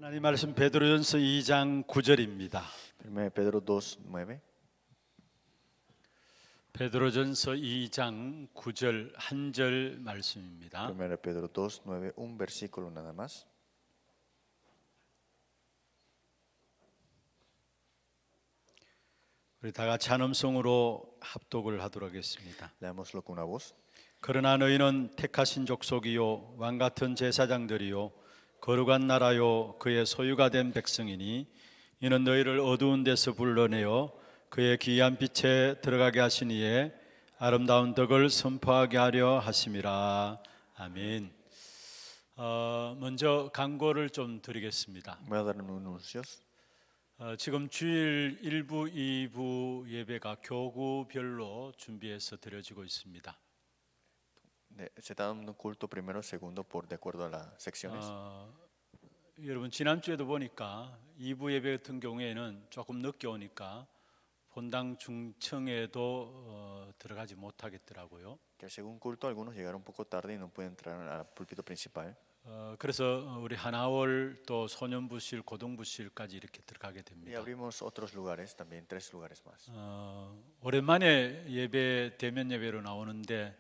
하나님 말씀 베드로전서 2장 9절입니다. 1 Pedro 2:9. 베드로전서 2장 9절 한 절 말씀입니다. 1 Pedro 2:9, un versículo nada más. 우리 다 같이 한 음성으로 합독을 하도록 하겠습니다. Leámoslo con una voz. 그러나 너희는 택하신 족속이요 왕 같은 제사장들이요 거룩한 나라요 그의 소유가 된 백성이니 이는 너희를 어두운 데서 불러내어 그의 귀한 빛에 들어가게 하시니에 아름다운 덕을 선포하게 하려 하심이라. 아멘. 먼저 광고를 좀 드리겠습니다. Voy a dar unos anuncios. 지금 주일 1부, 2부 예배가 교구별로 준비해서 드려지고 있습니다. Se está dando un culto primero, segundo, de acuerdo a las secciones. 여러분 지난주에도 보니까 2부 예배 같은 경우에는 조금 늦게 오니까 본당 중청에도 들어가지 못하겠더라고요. Que al segundo culto algunos llegaron un poco tarde y no pueden entrar al púlpito principal. 그래서 우리 하나월 또 소년부실, 고등부실까지 이렇게 들어가게 Y 됩니다. abrimos otros lugares, también 3 lugares más. 오랜만에 예배 대면 예배로 나오는데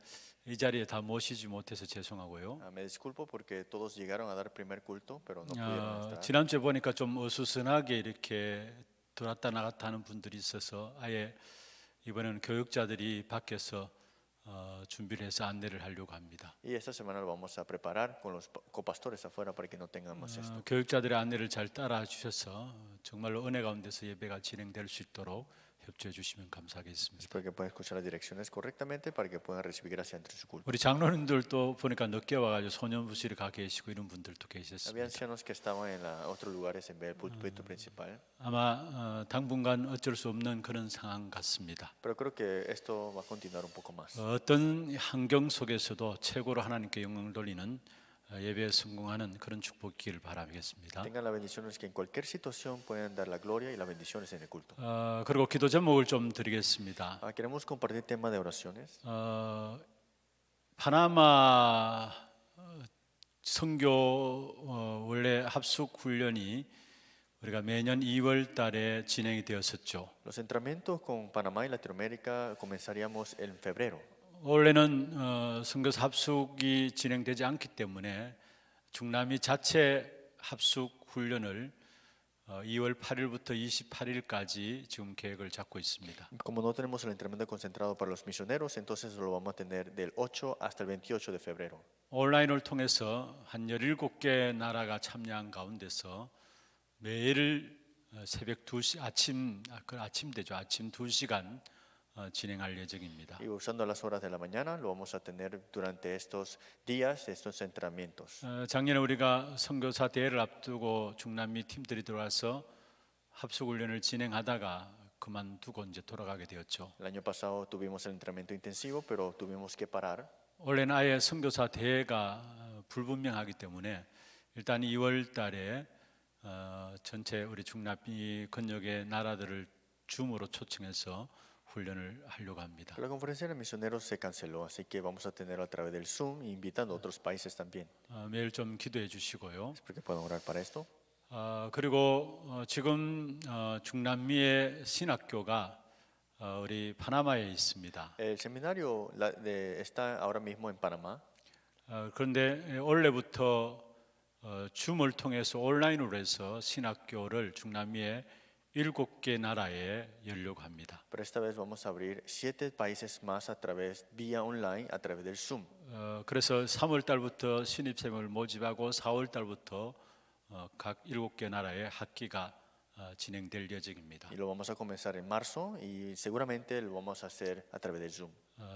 이 자리에 다 모시지 못해서 죄송하고요. Me disculpo porque todos llegaron a dar primer culto, pero no pudieron estar. 지난주에 보니까 좀 어수선하게 이렇게 들어왔다 나갔다 하는 분들이 있어서 아예 이번에는 교육자들이 밖에서 준비를 해서 안내를 하려고 합니다. Y esta semana lo vamos a preparar con los copastores afuera para que no tengamos esto. 교육자들의 안내를 잘 따라 주셔서 정말로 은혜 가운데서 예배가 진행될 수 있도록 협조해 주시면 감사하겠습니다. Espero que puedan escuchar las direcciones correctamente para que puedan recibir gracia entre su culto. 우리 장로님들도 보니까 늦게 와가지고 소년부실에 가 계시고 이런 분들도 Había 계셨습니다. ancianos que estaban en otros lugares en vez del púlpito principal. 아마 당분간 어쩔 수 없는 그런 상황 같습니다. Pero creo que esto va a continuar un poco más. 어떤 환경 속에서도 최고로 하나님께 영광을 돌리는 예배에 성공하는 그런 축복기를 바라겠습니다. Tengan las bendiciones que en cualquier situación puedan dar la gloria y las bendiciones en el culto. 그리고 기도 제목을 좀 드리겠습니다. Queremos compartir tema de oraciones. 파나마 선교 원래 합숙 훈련이 우리가 매년 2월 달에 진행이 되었었죠. Los entrenamientos con Panamá y Latinoamérica comenzaríamos en febrero. 원래는 선교사 합숙이 진행되지 않기 때문에 중남미 자체 합숙 훈련을 2월 8일부터 28일까지 지금 계획을 잡고 있습니다. Como no tenemos el entrenamiento concentrado para los misioneros, entonces lo vamos a tener del 8 hasta el 28 de febrero. 온라인을 통해서 한 17개 나라가 참여한 가운데서 매일 새벽 2시 아침 되죠. 아침 2시간 진행할 예정입니다. Y usando las horas de la mañana lo vamos a tener durante estos días, estos entrenamientos. 작년에 우리가 선교사 대회를 앞두고 중남미 팀들이 들어와서 합숙 훈련을 진행하다가 그만두고 이제 돌아가게 되었죠. El año pasado tuvimos el entrenamiento intensivo, pero tuvimos que parar. 원래는 아예 선교사 대회가 불분명하기 때문에 일단 2월 달에 전체 우리 중남미 건역의 나라들을 줌으로 초청해서 훈련을 하려고 합니다. La conferencia de misioneros se canceló, así que vamos a tenerlo a través del Zoom, invitando a otros países también. 매일 좀 기도해 주시고요. Espero que puedan orar para esto. 그리고 지금 중남미의 신학교가 우리 파나마에 있습니다. El seminario está ahora mismo en Panamá. 그런데 올해부터 줌을 통해서 온라인으로 해서 신학교를 중남미의 7개 나라에 열려고 합니다. Pero esta vez vamos a abrir 7 países más a través vía online, a través del Zoom. 그래서 3월 달부터 신입생을 모집하고 4월 달부터 각 7개 나라의 학기가 진행될 예정입니다. Y lo vamos a comenzar en marzo y seguramente lo vamos a hacer a través del Zoom.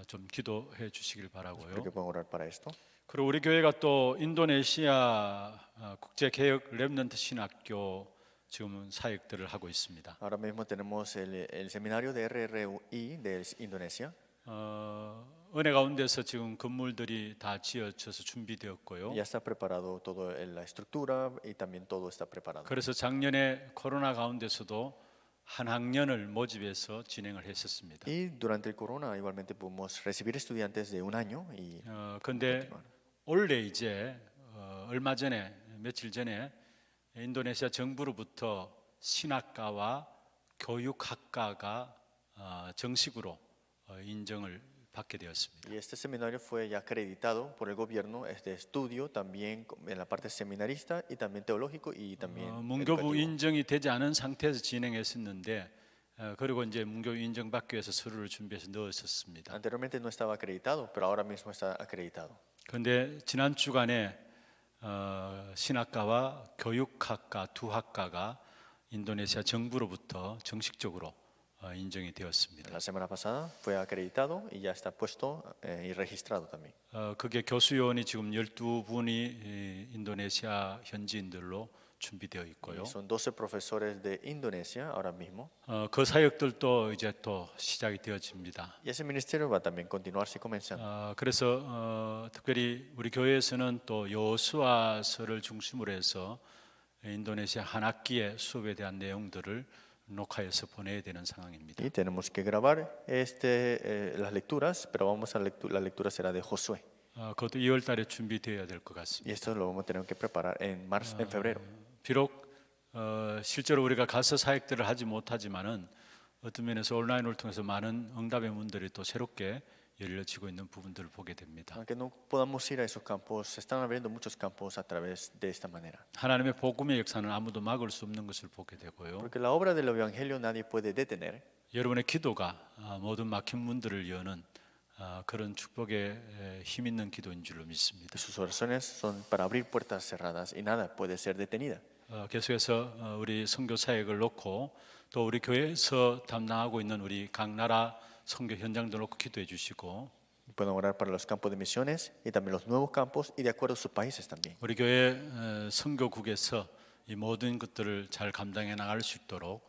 좀 기도해 주시길 Espero 바라고요. que puedan orar para esto. 그리고 우리 교회가 또 인도네시아 국제개혁 렘넌트 신학교 지금은 사역들을 하고 있습니다. Ahora mismo tenemos el seminario de RRI de Indonesia. 은혜 가운데서 지금 건물들이 다 지어져서 준비되었고요. Ya está preparado toda la estructura y también todo está preparado. 그래서 작년에 코로나 가운데서도 한 학년을 모집해서 진행을 했었습니다. Y durante el corona igualmente pudimos recibir estudiantes de un año y 근데 올해 이제 얼마 전에 며칠 전에 인도네시아 정부로부터 신학과와 교육학과가 정식으로 인정을 받게 되었습니다. Y este seminario fue ya acreditado por el gobierno de estudio, también en la parte seminarista y también teológico y también 문교부 educativo. 인정이 되지 않은 상태에서 진행했었는데 그리고 이제 문교부 인정받기 위해서 서류를 준비해서 넣었었습니다. Anteriormente no estaba acreditado, pero ahora mismo está acreditado. 그런데 지난 주간에 신학과와 교육학과 두 학과가 인도네시아 정부로부터 정식적으로 인정이 되었습니다. La semana pasada fue acreditado y ya está puesto y registrado también. 그게 교수요원이 지금 12분이 인도네시아 현지인들로 준비되어 있고요. Y son 12 profesores de Indonesia ahora mismo. 그 사역들도 이제 또 시작이 되어집니다. Y ese ministerio va también a continuarse comenzando. 그래서 특별히 우리 교회에서는 또 여호수아서를 중심으로 해서 인도네시아 한 학기의 수업에 대한 내용들을 녹화해서 보내야 되는 상황입니다. Y tenemos que grabar las lecturas, pero la lectura será de Josué. 그것도 2월 달에 준비되어야 될 것 Y 같습니다. esto lo vamos a tener que preparar en febrero. 비록 실제로 우리가 가서 사역들을 하지 못하지만은 어떤 면에서 온라인을 통해서 많은 응답의 문들이 또 새롭게 열려지고 있는 부분들을 보게 됩니다. Aunque no podamos ir a esos campos, se están abriendo muchos campos a través de esta manera. 하나님의 복음의 역사는 아무도 막을 수 없는 것을 보게 되고요. Porque la obra del Evangelio nadie puede detener. 여러분의 기도가 모든 막힌 문들을 여는 그런 축복의 힘 있는 기도인 줄로 믿습니다. Sus oraciones son para abrir puertas cerradas y nada puede ser detenida. 계속해서 우리 선교 사역을 놓고 또 우리 교회에서 담당하고 있는 우리 각 나라 선교 현장도 놓고 기도해 주시고 Pueden orar para los campos de misiones y también los nuevos campos y de acuerdo a sus países también. 우리 교회 선교국에서 이 모든 것들을 잘 감당해 나갈 수 있도록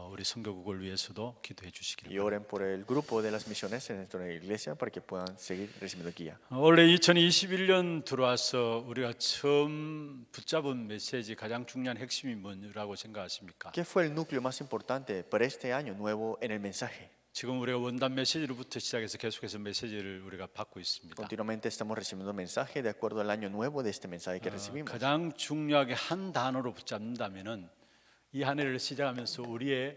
우리 선교국을 위해서도 기도해 주시길 Y 바랍니다. oren por el grupo de las misiones dentro de la iglesia para que puedan seguir recibiendo guía. 원래 2021년 들어와서 우리가 처음 붙잡은 메시지 가장 중요한 핵심이 뭐라고 생각하십니까? ¿Qué fue el núcleo más importante para este año nuevo en el mensaje? 지금 우리가 원단 메시지로부터 시작해서 계속해서 메시지를 우리가 받고 있습니다. Continuamente estamos recibiendo mensaje de acuerdo al año nuevo de este mensaje que recibimos. 가장 중요하게 한 단어로 붙잡는다면은 이 한 해를 시작하면서 우리의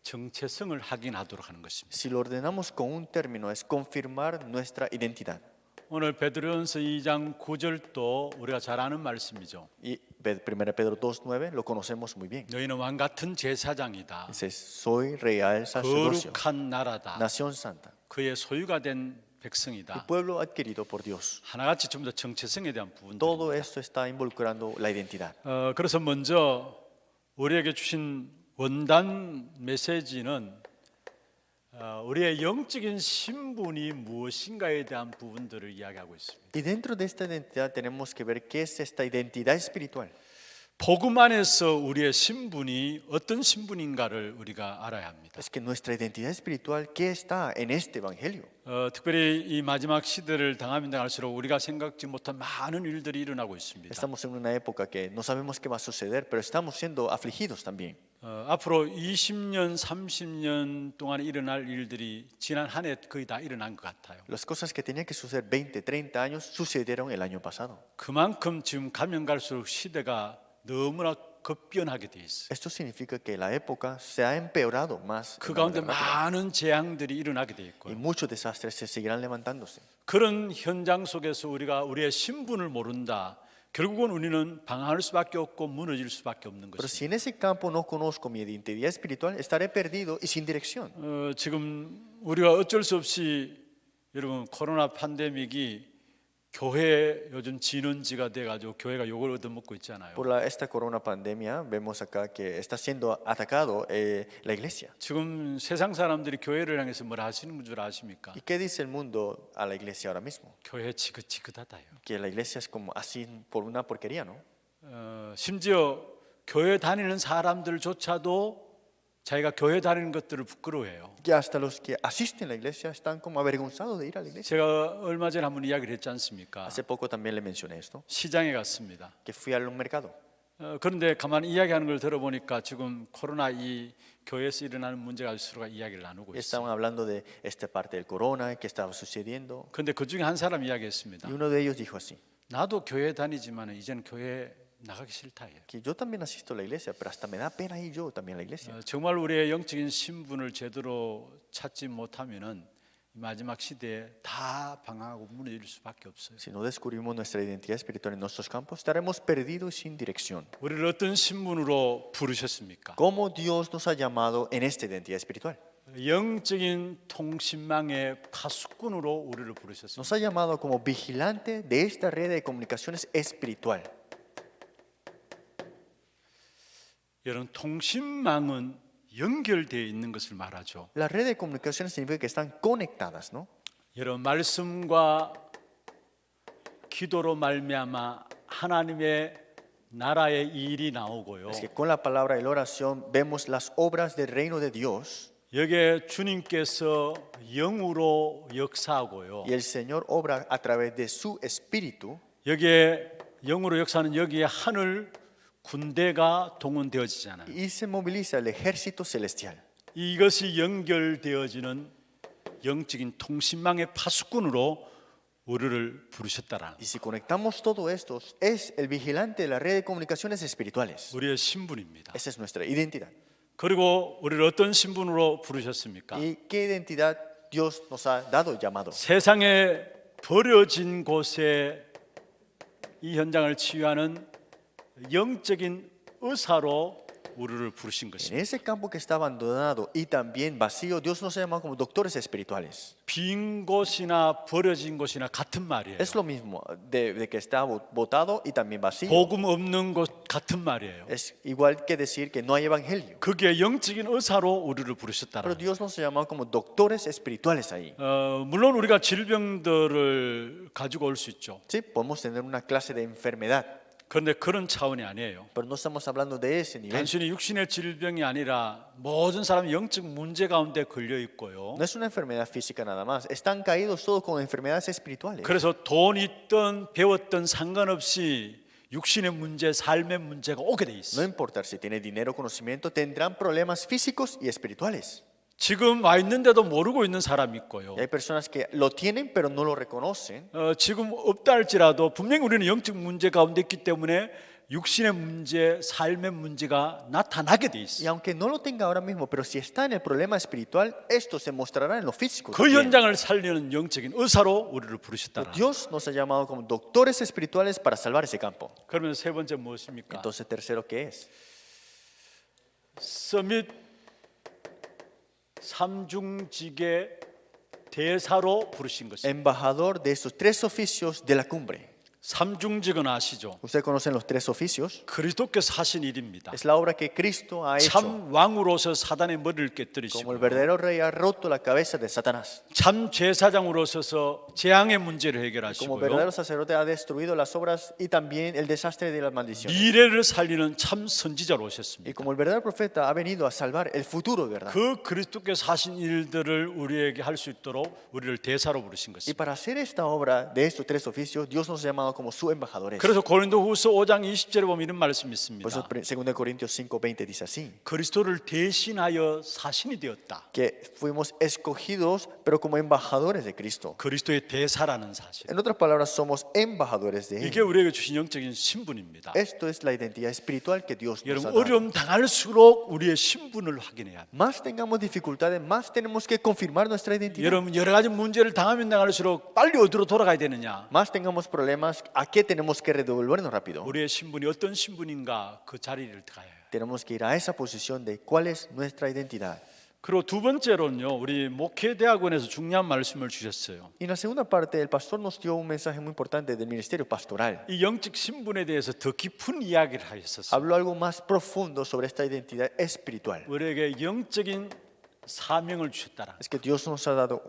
정체성을 확인하도록 하는 것입니다. Si lo ordenamos con un término es confirmar nuestra identidad. 오늘 베드로전서 2장 9절도 우리가 잘 아는 말씀이죠. Y 1 Pedro 2:9 lo conocemos muy bien. 너희는 왕 같은 제사장이다. Dice, soy real sacerdocio, 거룩한 나라다. nación santa, 그의 소유가 된 el 백성이다. pueblo adquirido por Dios. 하나같이 전부 다 정체성에 대한 부분들. Todo esto está involucrando la identidad. 그래서 먼저 우리에게 주신 원단 메시지는 우리의 영적인 신분이 무엇인가에 대한 부분들을 이야기하고 있습니다. Y dentro de esta identidad tenemos que ver qué es esta identidad espiritual. 복음 안에서 우리의 신분이 어떤 신분인가를 우리가 알아야 합니다. Es que nuestra identidad espiritual, ¿qué está en este evangelio? 특별히 이 마지막 시대를 당하면 당할수록 우리가 생각지 못한 많은 일들이 일어나고 있습니다. Estamos en una época que no sabemos qué va a suceder, pero estamos siendo afligidos también. 앞으로 20년, 30년 동안 일어날 일들이 지난 한 해 거의 다 일어난 것 같아요. Las cosas que tenían que suceder 20, 30 años sucedieron el año pasado. 그만큼 지금 가면 갈수록 시대가 너무나 급변하게 돼 있어요. Esto significa que la época se ha empeorado más 그 de 가운데 manera rápida. 많은 재앙들이 일어나게 돼 Y 있고요. muchos desastres se seguirán levantándose. 그런 현장 속에서 우리가 우리의 신분을 모른다. 결국은 우리는 방황할 수밖에 없고 무너질 수밖에 없는 Pero 것입니다. si en ese campo no conozco mi identidad espiritual, estaré perdido y sin dirección. 지금 우리가 어쩔 수 없이 여러분 코로나 팬데믹이 교회 요즘 진원지가 돼가지고 교회가 욕을 얻어먹고 있잖아요. Por esta corona pandemia, vemos acá que está siendo atacado la iglesia. 지금 세상 사람들이 교회를 향해서 뭘 하시는 줄 아십니까? ¿Y qué dice el mundo a la iglesia ahora mismo? 교회 지긋지긋하다요. Que la iglesia es como así por una porquería, ¿no? 심지어 교회 다니는 사람들조차도 자기가 교회 다니는 것들을 부끄러워해요. Que hasta los que asisten a la iglesia están como avergonzados de ir a la iglesia. 제가 얼마 전에 한번 이야기를 했지 않습니까? Hace poco también le mencioné esto, 시장에 갔습니다. que fui al mercado. 그런데 가만히 이야기하는 걸 들어보니까 지금 코로나 이 교회에서 일어나는 문제가 서로가 이야기를 나누고 있어요. Estaban hablando de esta parte del corona, qué estaba sucediendo. 그런데 그 중에 한 사람 Y 이야기했습니다. uno de ellos dijo así, 나도 교회 다니지만 이제는 교회 나가기 싫다예요. Que yo también asisto a la iglesia, pero hasta me da pena ir yo también a la iglesia. 정말 우리의 영적인 신분을 제대로 찾지 못하면은 마지막 시대에 다 방황하고 무너질 수밖에 없어요. Si no descubrimos nuestra identidad espiritual en nuestros campos, estaremos perdidos y sin dirección. 우리를 어떤 신분으로 부르셨습니까? ¿Cómo Dios nos ha llamado en esta identidad espiritual? 영적인 통신망의 파수꾼으로 우리를 부르셨습니다. Nos ha llamado como vigilante de esta red de comunicaciones espiritual. 여러분, 통신망은 연결되어 있는 것을 말하죠. La red de comunicaciones significa que están conectadas, ¿no? 여러분, 말씀과 기도로 말미암아 하나님의 나라의 일이 나오고요. Es que con la palabra y la oración vemos las obras del reino de Dios 여기에 주님께서 영으로 역사하고요. y el Señor obra a través de su espíritu. 여기에 영으로 역사하는 여기에 하늘 군대가 동원되어지잖아요. Y se moviliza el ejército celestial. 이것이 연결되어지는 영적인 통신망의 파수꾼으로 우리를 부르셨다라. Y si conectamos todo esto, es el vigilante de la red de comunicaciones espirituales. 우리의 신분입니다. Esa es nuestra identidad. 그리고 우리를 어떤 신분으로 부르셨습니까? ¿Y qué identidad Dios nos ha dado y llamado? 세상에 버려진 곳에 이 현장을 치유하는 영적인 의사로 우리를 부르신 En 것입니다. ese campo que está abandonado y también vacío, Dios nos ha llamado como doctores espirituales. 빈 곳이나 버려진 곳이나 같은 말이에요. Es lo mismo de que está botado y también vacío. 복음 없는 곳 같은 말이에요. Es igual que decir que no hay evangelio. 그게 영적인 의사로 우리를 Pero 부르셨다라. Dios nos ha llamado como doctores espirituales ahí. 물론 우리가 질병들을 가지고 올 수 있죠. Sí, podemos tener una clase de enfermedad, 그런데 그런 차원이 아니에요. pero no estamos hablando de ese nivel. 단순히 육신의 질병이 아니라 모든 사람이 영적 문제 가운데 걸려 있고요. No es una enfermedad física nada más. Están caídos todos con enfermedades espirituales. 그래서 돈 있든 배웠든 상관없이 육신의 문제, 삶의 문제가 오게 돼 No 있어요. importa si tiene dinero o conocimiento, tendrán problemas físicos y espirituales. 지금 와 있는데도 모르고 있는 사람이 있고요. Y hay personas que lo tienen pero no lo reconocen. 지금 없다 할지라도 분명히 우리는 영적 문제 가운데 있기 때문에 육신의 문제, 삶의 문제가 나타나게 돼 Y 있어요. aunque no lo tenga ahora mismo, pero si está en el problema espiritual, esto se mostrará en lo físico. 그 también. 현장을 살리는 영적인 의사로 우리를 부르셨다. Dios nos ha llamado como doctores espirituales para salvar ese campo. 그러면 세 번째 무엇입니까? Entonces, tercero, ¿qué es? 서밋 삼중직의 대사로 부르신 것입니다. Embajador de estos tres oficios de la cumbre. 삼중직은 아시죠? Ustedes conocen los tres oficios. 그리스도께서 하신 일입니다. Es la obra que Cristo ha hecho. 참 왕으로서 사단의 머리를 Como el 깨뜨리시고 verdadero rey ha roto la cabeza de Satanás. 참 제사장으로 서서 재앙의 문제를 Como 해결하시고요. verdadero sacerdote ha destruido las obras y también el desastre de las maldiciones. 미래를 살리는 참 선지자로 Y 오셨습니다. como el verdadero profeta ha venido a salvar el futuro, ¿verdad? 그 그리스도께서 하신 일들을 우리에게 할 수 있도록 우리를 대사로 부르신 Y 것입니다. para hacer esta obra de estos tres oficios, Dios nos ha llamado como sus embajadores. 그래서 고린도후서 5장 20절에 보면 이런 말씀이 Por eso 있습니다. 2 Corintios 5:20 dice así, 그리스도를 대신하여 사신이 되었다. que fuimos escogidos, pero como embajadores de Cristo. 그리스도의 대사라는 사실. En otras palabras, somos embajadores de 이게 Él. 우리에게 주신 영적인 신분입니다. Esto es la identidad espiritual que Dios nos ha 여러분, dado. 어려움 당할수록 우리의 신분을 확인해야 합니다. Más tengamos dificultades, más tenemos que confirmar nuestra identidad. 여러분, 여러 가지 문제를 당하면 당할수록 빨리 어디로 돌아가야 되느냐? Más tengamos problemas, ¿a qué tenemos que redevolvernos rápido? 우리의 신분이 어떤 신분인가 그 자리를 가야 해요. Tenemos que ir a esa posición de cuál es nuestra identidad. 그리고 두 번째로는요, 우리 목회대학원에서 중요한 말씀을 주셨어요. Y en la segunda parte, el pastor nos dio un mensaje muy importante del ministerio pastoral. 이 영적 신분에 대해서 더 깊은 이야기를 하셨어요. Habló algo más profundo sobre esta identidad espiritual. 우리에게 영적인 사명을 주셨다라. Es que Dios nos ha dado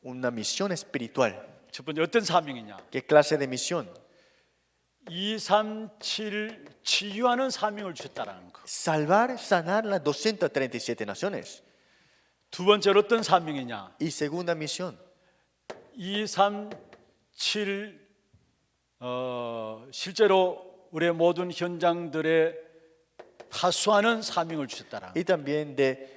una misión espiritual. 첫 번째 어떤 사명이냐? ¿Qué clase de misión? 237 치유하는 사명을 주셨다라는 거. Salvar, sanar las 237 naciones. 두 번째로 어떤 사명이냐? Y segunda misión, 237 실제로 우리의 모든 현장들에 파수하는 사명을 주셨다라. y también de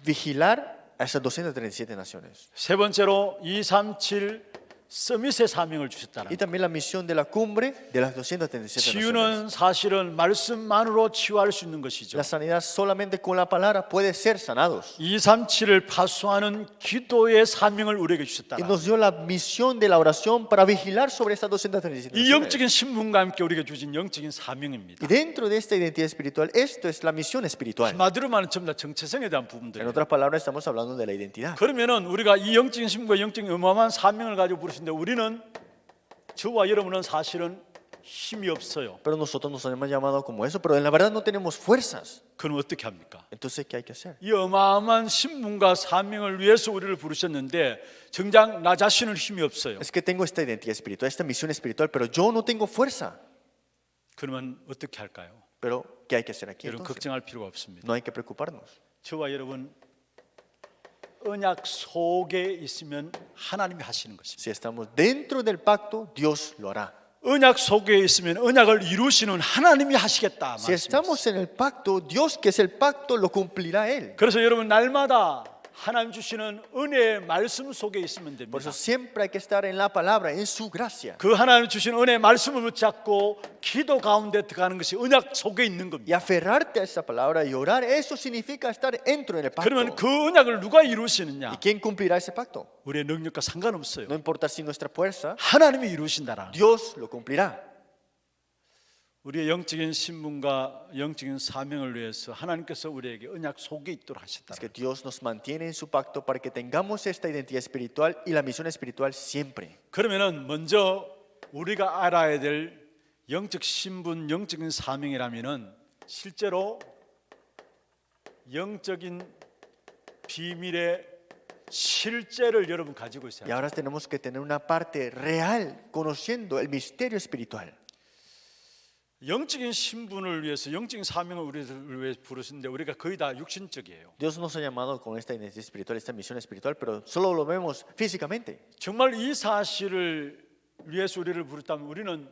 vigilar a esas 237 naciones. 세 번째로 237 서밋의 사명을 주셨다는 Y 거예요. también la misión de la cumbre de las 237 naciones. 치유는 사실은 말씀만으로 치유할 수 있는 것이죠. La sanidad solamente con la palabra puede ser sanados. 237을 파수하는 기도의 사명을 우리에게 Y 주셨다. nos dio la misión de la oración para vigilar sobre estas 237 이 naciones. 영적인 신분과 함께 우리에게 주신 영적인 사명입니다. Y dentro de esta identidad espiritual, esto es la misión espiritual. 한마디로 말하면 전부 다 정체성에 대한 En 부분들이에요. otras palabras, estamos hablando de la identidad. 그러면은 우리가 이 영적인 신분과 영적인 어마어마한 사명을 가지고 부르시는데 우리는 저와 여러분은 사실은 힘이 없어요. Pero nosotros nos hemos llamado como eso, pero en la verdad no tenemos fuerzas. 그럼 어떻게 합니까? Entonces, ¿qué hay que hacer? 이 어마어마한 신분과 사명을 위해서 우리를 부르셨는데 정작 나 자신은 힘이 없어요. Es que tengo esta identidad espiritual, esta misión espiritual, pero yo no tengo fuerza. 그러면 어떻게 할까요? Pero, ¿qué hay que hacer aquí? 여러분 Entonces? 걱정할 필요가 없습니다. No hay que preocuparnos. 저와 여러분 언약 속에 있으면 하나님이 하시는 것입니다. Si estamos dentro del pacto, Dios lo hará. 언약 속에 있으면 언약을 이루시는 하나님이 하시겠다 Si 말씀입니다. estamos en el pacto, Dios que es el pacto lo cumplirá Él. 그래서 여러분 날마다 하나님 주시는 은혜의 말씀 속에 있으면 Por 됩니다. eso siempre hay que estar en la palabra, en su gracia. 그 하나님 주신 은혜의 말씀을 붙잡고 기도 가운데 들어가는 것이 언약 속에 있는 Y 겁니다. aferrarte a esa palabra y orar, eso significa estar dentro del 그러면 pacto. 그 언약을 누가 ¿Y 이루시느냐? quién cumplirá ese pacto? 우리의 능력과 상관없어요. No importa si nuestra fuerza, 하나님이 이루신다라는 거예요. Dios lo cumplirá. 우리의 영적인 신분과 영적인 사명을 위해서 하나님께서 우리에게 언약 속에 있도록 하셨다. Es que Dios nos mantiene en su pacto para que tengamos esta identidad espiritual y la misión espiritual siempre. 그러면은 먼저 우리가 알아야 될 영적 신분, 영적인 사명이라면은 실제로 영적인 비밀의 실제를 여러분 가지고 있어야 Y 돼요. ahora tenemos que tener una parte real, conociendo el misterio espiritual. 영적인 신분을 위해서 영적인 사명을 우리를 위해 부르시는데 우리가 거의 다 육신적이에요. Dios nos ha llamado con esta identidad espiritual, esta misión espiritual, pero solo lo vemos físicamente. 정말 이 사실을 위해서 우리를 부르다면 우리는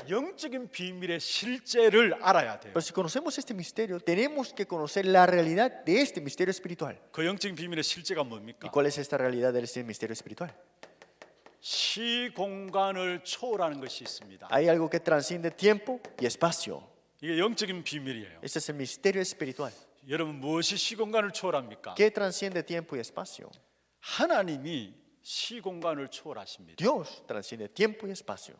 영적인 비밀의 실제를 알아야 돼요. Pero si conocemos este misterio, tenemos que conocer la realidad de este misterio espiritual. 그 영적인 비밀의 실제가 ¿Y 뭡니까? cuál es esta realidad de este misterio espiritual? 시공간을 초월하는 것이 있습니다. Hay algo que transciende tiempo y espacio. 이게 영적인 비밀이에요. Este es el misterio espiritual. 여러분 무엇이 시공간을 초월합니까? ¿Qué transciende tiempo y espacio? 하나님이 시공간을 초월하십니다. Dios transciende tiempo y espacio.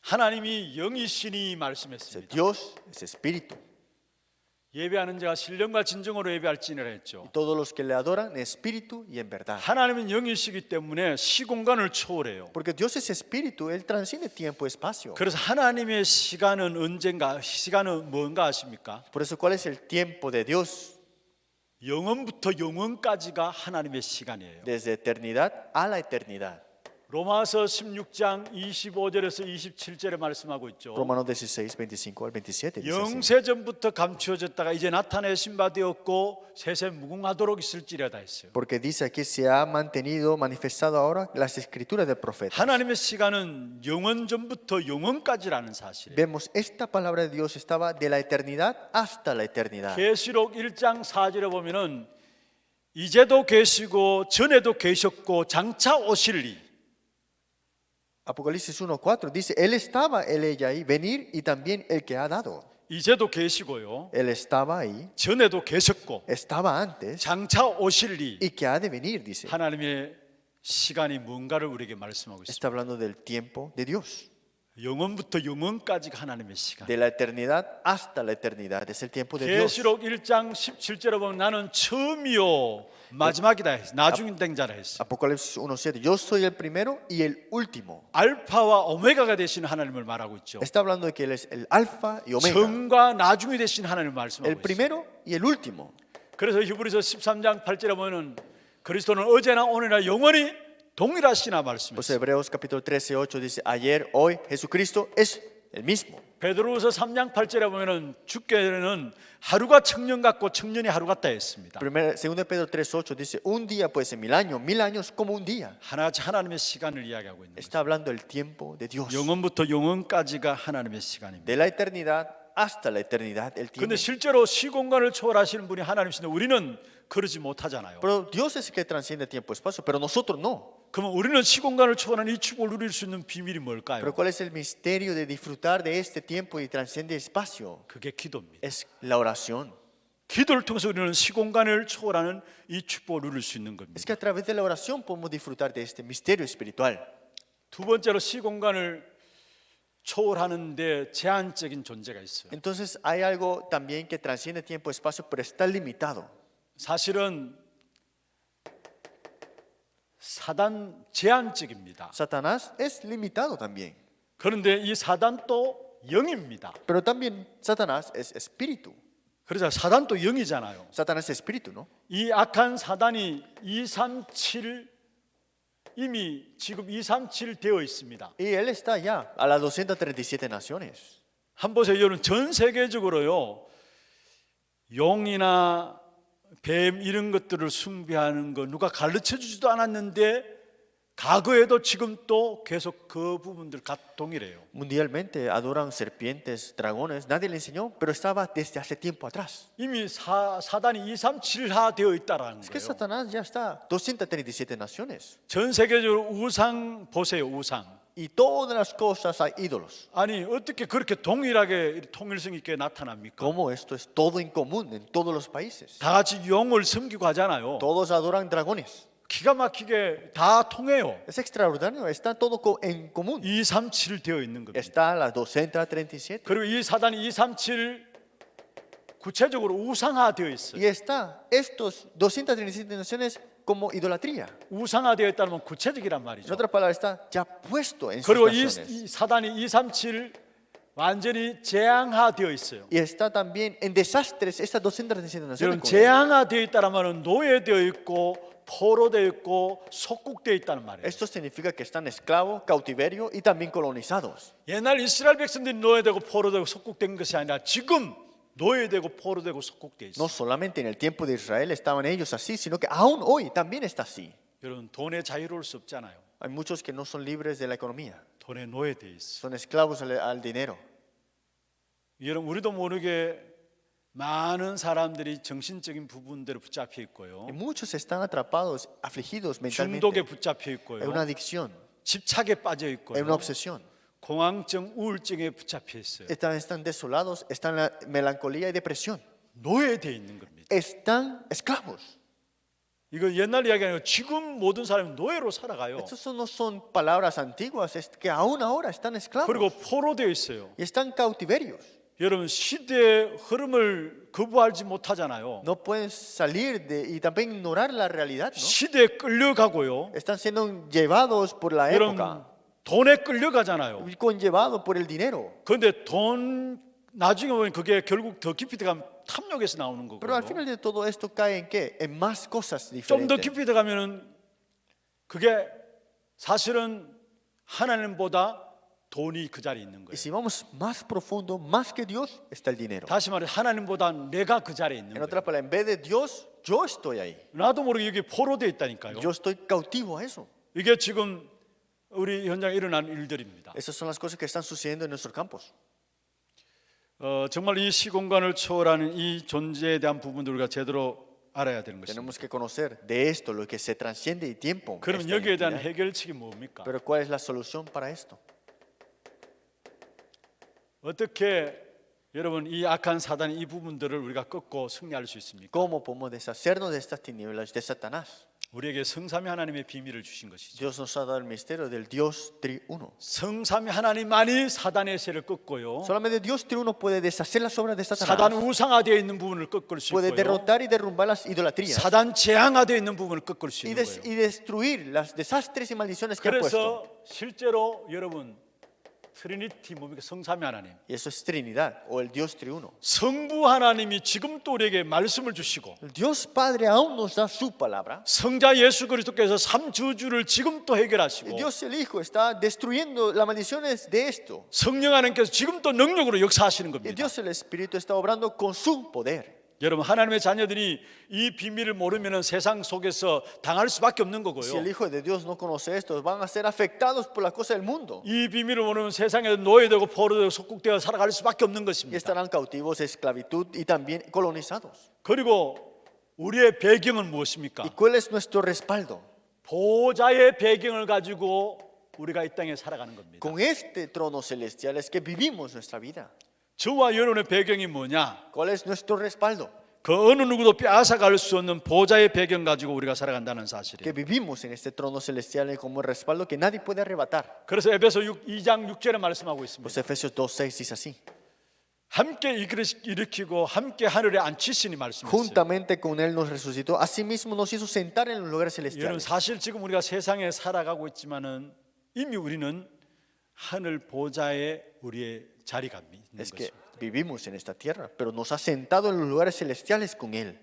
하나님이 영이시니 O sea, 말씀했습니다. Dios es espíritu. 예배하는 자가 신령과 진정으로 예배할지니라 했죠. Y todos los que le adoran en espíritu y en verdad. 하나님은 영이시기 때문에 시공간을 초월해요. Porque Dios es espíritu, Él transciende tiempo y espacio. 그래서 하나님의 시간은 언젠가, 시간은 뭔가 아십니까? Por eso, ¿cuál es el tiempo de Dios? 영원부터 영원까지가 하나님의 시간이에요. Desde eternidad a la eternidad. 로마서 16장 25절에서 27절에 말씀하고 있죠. Romanos 16, 25 al 27 dice así. 영세전부터 감추어졌다가 이제 나타내신 바 되었고 세세 무궁하도록 있을지려다 했어요. Porque dice aquí se ha mantenido, manifestado ahora las escrituras del profeta. 하나님의 시간은 영원전부터 영원까지라는 사실이에요. Vemos, esta palabra de Dios estaba de la eternidad hasta la eternidad. 계시록 1장 4절에 보면은 이제도 계시고 전에도 계셨고 장차 오실 이 Apocalipsis 1:4 dice, Él estaba, Él ella ahí, venir y también el que ha dado. 이제도 계시고요. Él estaba ahí, 전에도 계셨고 estaba antes 장차 오실 이 y que ha de venir, dice. 하나님의 시간이 뭔가를 우리에게 말씀하고 있습니다. Está hablando del tiempo de Dios. 영원부터 영원까지가 하나님의 시간. De la eternidad hasta la eternidad. Es el tiempo de Dios. 계시록 1장 17절에 보면 나는 처음이요 마지막이다 했어. 나중 된 자라 했어. Apocalipsis 1:7. Yo soy el primero y el último. 알파와 오메가가 되신 하나님을 말하고 있죠. Está hablando de que Él es el alfa y omega. 처음과 나중이 되신 하나님을 말씀하고 El 있어요. primero y el último. 그래서 히브리서 13장 8절에 보면은 그리스도는 어제나 오늘이나 영원히 동일하시나 Pues 말씀했어요. Hebreos capítulo 13:8 dice, ayer, hoy, Jesucristo es el mismo. 베드로후서 3장 8절에 보면은 주께는 하루가 청년 같고 청년이 하루 같다 했습니다. Segundo de Pedro 3:8 dice, un día puede ser 1000 años como un día. 하나님의 시간을 이야기하고 있는 거예요. Está hablando del tiempo de Dios. 영원부터 영원까지가 하나님의 시간입니다. De la eternidad hasta la eternidad Él tiene. 근데 실제로 시공간을 초월하시는 분이 하나님이신데 우리는 그러지 못하잖아요. Pero Dios es el que transciende tiempo y espacio, pero nosotros no. 그러면 우리는 시공간을 초월하는 이 축복을 누릴 수 있는 비밀이 뭘까요? Pero ¿cuál es el misterio de disfrutar de este tiempo y trasciende espacio? 그게 기도입니다. Es la oración. 기도를 통해서 우리는 시공간을 초월하는 이 축복을 누릴 수 있는 Es 겁니다. que a través de la oración podemos disfrutar de este misterio espiritual. 두 번째로 시공간을 초월하는데 제한적인 존재가 있어요. Entonces hay algo también que trasciende tiempo y espacio, pero está limitado. 사실은 사단 제한적입니다. Satanás es limitado también, 그런데 이 사단도 영입니다. pero también Satanás es espíritu. 그래서 사단도 영이잖아요. Satanás es espíritu, ¿no? 이 악한 사단이 237 이미 지금 237 되어 있습니다. Y él está ya a las 237 naciones. 한 보세요. 여러분 전 세계적으로요. 용이나 뱀 이런 것들을 숭배하는 거 누가 가르쳐 주지도 않았는데 과거에도 지금 또 계속 그 부분들 동일해요. Mundialmente adoran serpientes, dragones. Nadie le enseñó, pero estaba desde hace tiempo atrás. 이미 사단이 237화 되어 있다라는 Es que 거예요. Satanás ya está 237 naciones. 전 세계적으로 우상 보세요. 우상. Y todas las cosas hay ídolos. 아니 어떻게 그렇게 동일하게 통일성 있게 나타납니까? Como esto es todo en común en todos los países. 다 같이 용을 섬기고 하잖아요. Todos adoran dragones. 기가 막히게 다 통해요. Es extraordinario, está todo en común. 237 되어 있는 겁니다. Está a las 237. 그리고 이 사단이 237 구체적으로 우상화되어 있어요. Y está estos 237 naciones como idolatría. 우상화되어 있다면 구체적이란 En 말이죠. otras palabras, está ya puesto en sus 그리고 이 naciones. 사단이 237 완전히 재앙화되어 있어요. Y está también en desastres estas 237 naciones. 여러분 con él. 재앙화되어 있다면 노예되어 있고 포로되어 있고 속국되어 있다는 말이에요. Esto significa que están esclavos, cautiverio y también colonizados. 옛날 이스라엘 백성들이 노예되고 포로되고 속국된 것이 아니라 지금 노예되고 포로되고 속국되어 있어요. No solamente en el tiempo de Israel estaban ellos así, sino que aún hoy también está así. 여러분 돈에 자유로울 수 없잖아요. Hay muchos que no son libres de la economía, 돈에 노예되어 있어. son esclavos al dinero. 여러분 우리도 모르게 많은 사람들이 정신적인 부분대로 붙잡혀 있고요. Y muchos están atrapados, afligidos mentalmente. 중독에 붙잡혀 Es 있고요. una adicción, 집착에 빠져 es una 있고요. obsesión. 공황증, 우울증에 붙잡혀 있어요. Están desolados, están en la melancolía y depresión. 노예되어 있는 겁니다. Están esclavos. 이거 옛날 이야기 아니고 지금 모든 사람이 노예로 살아가요. Estas no son palabras antiguas, es que aún ahora están esclavos. 그리고 포로되어 있어요. Y están cautiverios. 여러분 시대의 흐름을 거부하지 못하잖아요. No pueden salir y también ignorar la realidad, ¿no? 시대에 끌려가고요. Están siendo llevados por la 여러분 época, 돈에 끌려가잖아요. y conllevados por el dinero. 그런데 돈 나중에 보면 그게 결국 더 깊이 들어가면 탐욕에서 나오는 Pero al 거고요. final de todo esto cae en qué? En más cosas 좀 더 diferentes. 깊이 들어가면은 그게 사실은 하나님보다 돈이 그 자리에 있는 Y 거예요. si vamos más profundo, más que Dios, está el dinero. 다시 말해 하나님보다 내가 그 자리에 있는 En 거예요. otras palabras, en vez de Dios, yo estoy ahí. 나도 모르게 여기 포로되어 있다니까요. Yo estoy cautivo a eso. 이게 지금 우리 현장에 일어난 일들입니다. Esas son las cosas que están sucediendo en nuestros campos. 정말 이 시공간을 초월하는 이 존재에 대한 부분들 우리가 제대로 알아야 되는 것입니다. Tenemos que conocer de esto, lo que se transciende y tiempo. 그러면 esta 여기에 대한 identidad. 해결책이 뭡니까? Pero ¿cuál es la solución para esto? 어떻게 여러분 이 악한 사단의 이 부분들을 우리가 꺾고 승리할 수 있습니까? ¿Cómo podemos deshacernos de estas tinieblas de Satanás? 우리에게 성삼위 하나님의 비밀을 주신 것이죠. Dios nos ha dado el misterio del Dios triuno. 성삼위 하나님만이 사단의 세를 꺾고요. Solamente Dios triuno puede deshacer las obras de 사단 Satanás. 우상화되어 있는 부분을 꺾을 수 Puede 있고요. derrotar y derrumbar las idolatrías. 사단 재앙화되어 있는 부분을 꺾을 수 Y, 있는 거예요. y destruir las desastres y maldiciones que ha puesto. 그래서 실제로 여러분 트리니티 뭡니까? 성삼위 하나님. Y eso es Trinidad o el Dios triuno. 성부 하나님이 지금 또 우리에게 말씀을 주시고 El Dios Padre aún nos da su palabra. 성자 예수 그리스도께서 삼주주를 지금 또 El 해결하시고 Dios el Hijo está destruyendo las maldiciones de esto. 성령 하나님께서 지금 또 능력으로 역사하시는 Y 겁니다. Dios el Espíritu está obrando con su poder. 여러분 하나님의 자녀들이 이 비밀을 모르면 세상 속에서 당할 수밖에 없는 Si el 거고요. Hijo de Dios no conoce esto, van a ser afectados por las cosas del mundo. 이 비밀을 모르면 세상에서 노예되고 포로되고 속국되어 살아갈 수밖에 없는 Y 것입니다. estarán cautivos de esclavitud y también colonizados. 그리고 우리의 배경은 무엇입니까? ¿Y cuál es nuestro respaldo? 보좌의 배경을 가지고 우리가 이 땅에 살아가는 겁니다. Con este trono celestial es que vivimos nuestra vida. 저와 여러분의 배경이 뭐냐? ¿Cuál es nuestro respaldo? 그 어느 누구도 빼앗아갈 수 없는 보좌의 배경 가지고 우리가 살아간다는 Que 사실이에요. vivimos en este trono celestial como el respaldo que nadie puede arrebatar. 그래서 에베소 2장 6절에 말씀하고 있습니다. Pues Efesios 2:6 dice así: 함께 일으키고 함께 하늘에 앉히시니 말씀했어요. juntamente con él nos resucitó, asimismo nos hizo sentar en los lugares 여러분 celestiales. 사실 지금 우리가 세상에 살아가고 있지만은 이미 우리는 하늘 보좌에 우리의 자리가 있는 Es que 것입니다. vivimos en esta tierra, pero nos ha sentado en los lugares celestiales con él.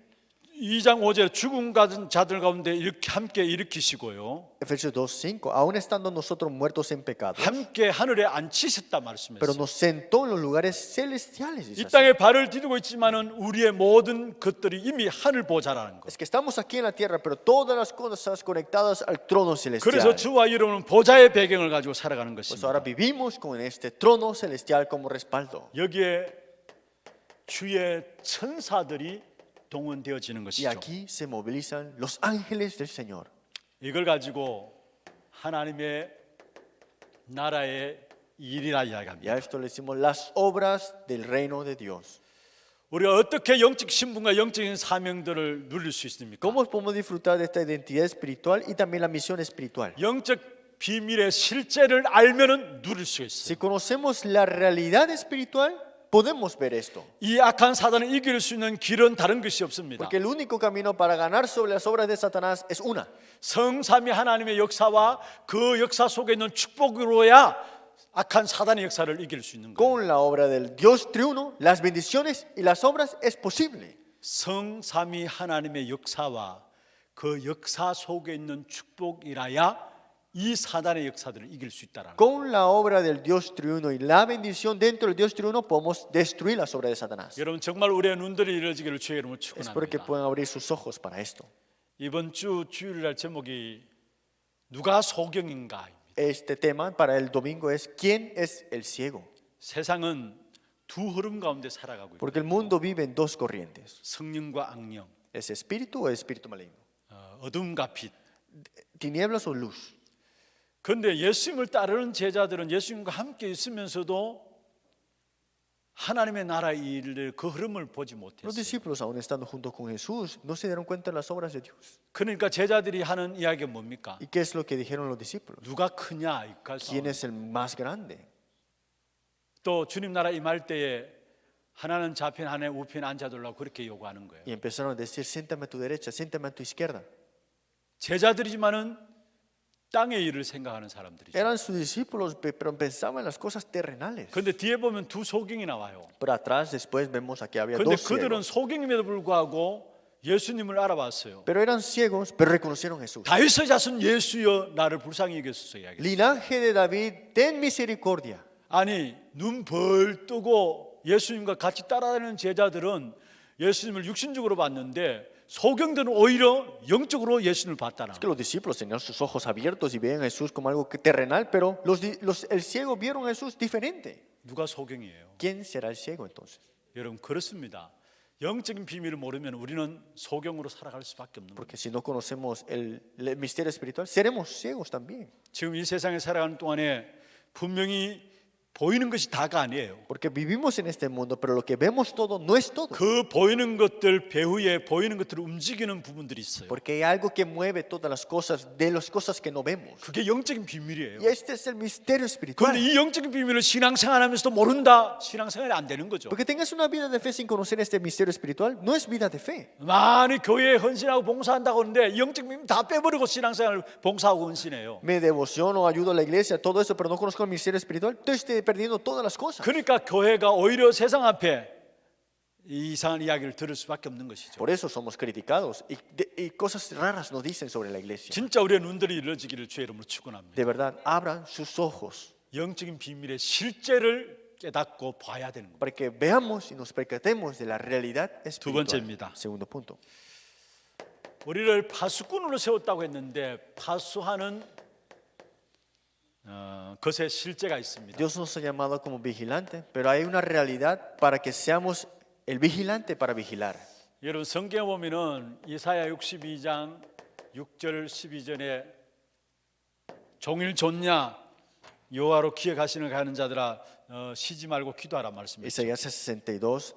2장 5절 죽은 자들 가운데 이렇게 함께 일으키시고요. Efesios 2:5, aún estando nosotros muertos en pecado, 함께 하늘에 앉히셨다 pero 말씀했어요. nos sentó en los lugares celestiales. 이 Dice así. 땅에 발을 디디고 있지만은 우리의 모든 것들이 이미 하늘 보좌라는 것. Es que estamos aquí en la tierra, pero todas las cosas conectadas al trono celestial. 그래서 주와 여러분은 보좌의 배경을 가지고 살아가는 Pues ahora 것입니다. vivimos con este trono celestial como respaldo. 여기에 주의 천사들이 동원되어지는 Y 것이죠. aquí se movilizan los ángeles del Señor. 이걸 가지고 하나님의 나라의 일이라 Y 이야기합니다. a esto le decimos las obras del reino de Dios. 우리가 어떻게 영적 신분과 영적인 사명들을 누릴 수 있습니까? ¿Cómo podemos disfrutar de esta identidad espiritual y también la misión espiritual? 영적 비밀의 실제를 알면은 누릴 수 있어요. Si conocemos la realidad espiritual, podemos ver esto. 이 악한 사단을 이길 수 있는 길은 다른 것이 없습니다. Porque el único camino para ganar sobre las obras de Satanás es una: 성삼위 하나님의 역사와 그 역사 속에 있는 축복으로야 악한 사단의 역사를 이길 수 있는 거예요. con la obra del Dios triuno, las bendiciones y las obras es posible. 성삼위 하나님의 역사와 그 역사 속에 있는 축복이라야 이 사단의 역사들을 이길 수 있다라는 거예요. Con la obra del Dios triuno y la bendición dentro del Dios triuno podemos destruir las obras de Satanás. 여러분 정말 우리의 눈들이 이루어지기를 주의 이름으로 Espero que 축원합니다. puedan abrir sus ojos para esto. 이번 주 주일날 제목이 누가 소경인가? Este tema para el domingo es ¿quién es el ciego? 세상은 두 흐름 가운데 살아가고 있고 Porque el mundo vive en dos corrientes: 성령과 악령, ¿es espíritu o espíritu maligno? 어둠과 빛. ¿Tinieblas o luz? 그런데 예수님을 따르는 제자들은 예수님과 함께 있으면서도 하나님의 나라의 일을 그 흐름을 보지 Los 못했어요. discípulos, aún estando junto con Jesús, no se dieron cuenta de las obras de Dios. 그러니까 제자들이 하는 이야기가 뭡니까? ¿Y qué es lo que dijeron los discípulos? 누가 크냐? 이까 ¿Quién es el más grande? 또 주님 나라 임할 때에 하나는 좌편 하나는 우편 앉아둘라고 그렇게 요구하는 거예요. Y empezaron a decir: siéntame a tu derecha, siéntame a tu izquierda. 제자들이지만은 땅의 일을 생각하는 사람들이죠. Eran sus discípulos, pero pensaban en las cosas terrenales. 그런데 뒤에 보면 두 소경이 나와요. Pero atrás después vemos aquí había 그런데 dos 그들은 ciegos. 소경임에도 불구하고 예수님을 알아봤어요. Pero eran ciegos, pero reconocieron a Jesús. 다윗의 자손 예수여 나를 불쌍히 여겨소서 이야기. Linaje de David, ten misericordia. 아니 눈 벌 뜨고 예수님과 같이 따라다니는 제자들은 예수님을 육신적으로 봤는데 소경들은 오히려 영적으로 예수님을 봤다는 Es que los discípulos tenían sus ojos abiertos y veían a Jesús como algo terrenal, pero el ciego vieron a Jesús diferente. 누가 소경이에요? ¿Quién será el ciego entonces? 여러분 그렇습니다. 영적인 비밀을 모르면 우리는 소경으로 살아갈 수밖에 없는 거예요. Porque si no conocemos el misterio espiritual, seremos ciegos también. 지금 이 세상에 살아가는 동안에 분명히 보이는 것이 다가 아니에요. Porque vivimos en este mundo, pero lo que vemos todo no es todo. 그 보이는 것들 배후에 보이는 것들을 움직이는 부분들이 있어요. Porque hay algo que mueve todas las cosas de las cosas que no vemos. 그게 영적인 비밀이에요. Y este es el misterio espiritual. 그런데 이 영적인 비밀을 신앙생활하면서도 모른다. 신앙생활이 안 되는 거죠. Porque tengas una vida de fe sin conocer este misterio espiritual, no es vida de fe. 많이 교회에 헌신하고 봉사한다고 하는데 이 영적인 비밀 다 빼버리고 신앙생활을 봉사하고 헌신해요. Me devociono, ayudo a la iglesia, todo eso, pero no conozco el misterio espiritual, estoy perdiendo todas las cosas. 그러니까 교회가 오히려 세상 앞에 이 이상한 이야기를 들을 수밖에 없는 것이죠. Por eso somos criticados y cosas raras nos dicen sobre la iglesia. 진짜 우리의 눈들이 열려지기를 주의 이름으로 축원합니다. De verdad, abran sus ojos 영적인 비밀의 실제를 깨닫고 봐야 되는 겁니다. para que veamos y nos percatemos de la realidad espiritual. 번째입니다. Segundo punto. 우리를 파수꾼으로 세웠다고 했는데 파수하는 것의 실제가 있습니다. Dios nos ha llamado como vigilante, pero hay una realidad para que seamos el vigilante para vigilar. 여러분 성경에 보면은 이사야 62장 6절 12절에 종일 좋냐 여호와로 기억하시는 가는 자들아 쉬지 말고 기도하라 말씀이죠. Isaías 62,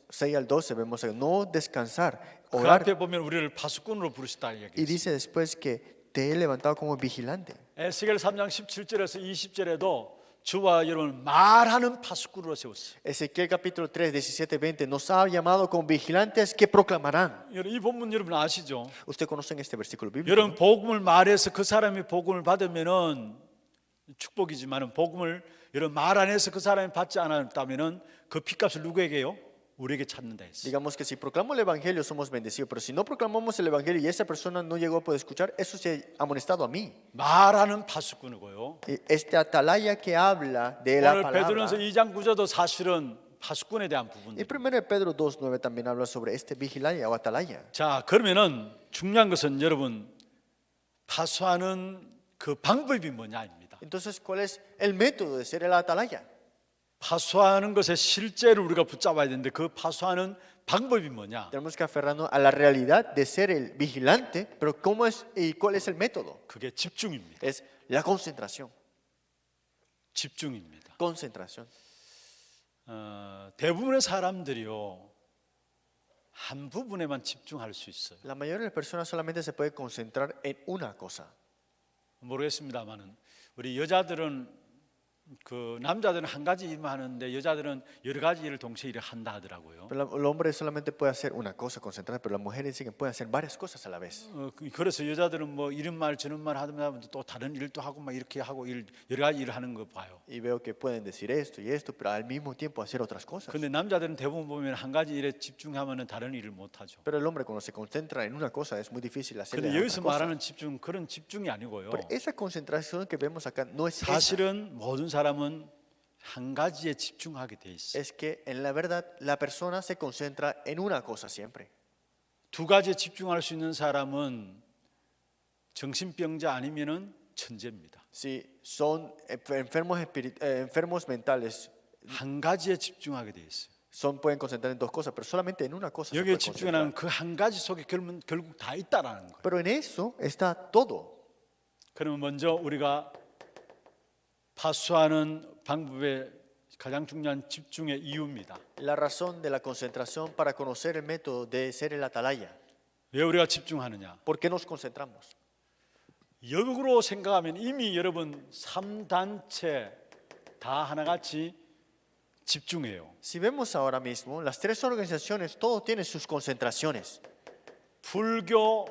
6 al 12 vemos que no descansar, 그 orar. 앞에 보면 우리를 파수꾼으로 부르시다 Y 이야기했어요. dice después que te he levantado como vigilante. 에스겔 3장 17절에서 20절에도 주와 여러분을 말하는 파수꾼으로 세웠어요. Ezequiel capítulo 3, 17, 20 nos ha llamado como vigilantes que proclamarán. 여러분, 이 본문 여러분 아시죠? Ustedes conocen este versículo bíblico. 여러분 복음을 말해서 그 사람이 복음을 받으면은 축복이지만은 복음을 여러분 말 안 해서 그 사람이 받지 않았다면은 그 핏값을 누구에게요? 우리에게 찾는다 했어요. Digamos que si proclamo el evangelio somos bendecidos, pero si no proclamamos el evangelio y esa persona no llegó a poder escuchar, eso se ha amonestado a mí. 말하는 파수꾼이고요. Este atalaya que habla de la 오늘 palabra. 베드로전서 2장 9절도 사실은 파수꾼에 대한 Y 부분들. 1 Pedro 2:9 también habla sobre este vigilaya o atalaya. 자, 그러면은 중요한 것은 여러분 파수하는 그 방법이 뭐냐입니다. Entonces, ¿cuál es el método de ser el atalaya? 파수하는 것에 실제로 우리가 붙잡아야 되는데 그 파수하는 방법이 뭐냐? Tenemos que aferrarnos a la realidad de ser el vigilante, pero ¿cómo es y cuál es el método? 그게 집중입니다. Es la concentración. 집중입니다. Concentración. 대부분의 사람들이요 한 부분에만 집중할 수 있어요. La mayoría de las personas solamente se puede concentrar en una cosa. 모르겠습니다만은 우리 여자들은 그 남자들은 한 가지 일만 하는데 여자들은 여러 가지 일을 동시에 일을 한다 하더라고요. Pero el hombre solamente puede hacer una cosa, concentrarse, pero las mujeres dicen que pueden hacer varias cosas a la vez. 그래서 여자들은 뭐 이런 말 저런 말 하면 또 다른 일도 하고 막 이렇게 하고 여러 가지 일을 하는 거 봐요. Y veo que pueden decir esto y esto, pero al mismo tiempo hacer otras cosas. 근데 남자들은 대부분 보면 한 가지 일에 집중하면은 다른 일을 못 하죠. Pero el hombre cuando se concentra en una cosa es muy difícil hacerle 근데 a 여기서 otra cosa. 말하는 집중 그런 집중이 아니고요. Pero esa concentración que vemos acá no es esa. 사실은 모든 사람은 한 가지에 집중하게 돼 있어요. Es que en la verdad la persona se concentra en una cosa siempre. 두 가지에 집중할 수 있는 사람은 정신병자 아니면은 천재입니다. Si son enfermos mentales, 한 가지에 집중하게 돼 있어요. pueden concentrar en dos cosas, pero solamente en una cosa se 여기에 puede 집중하는 concentrar. 그 한 가지 속에 결국 다 있다라는 거예요. Pero en eso está todo. 그러면 먼저 우리가 파수하는 방법의 가장 중요한 집중의 이유입니다. La razón de la concentración para conocer el método de ser el atalaya. 왜 우리가 집중하느냐? ¿Por qué nos concentramos? 역으로 생각하면 이미 여러분 3단체 다 하나같이 집중해요. Si vemos ahora mismo, las tres organizaciones, todos tienen sus concentraciones. 불교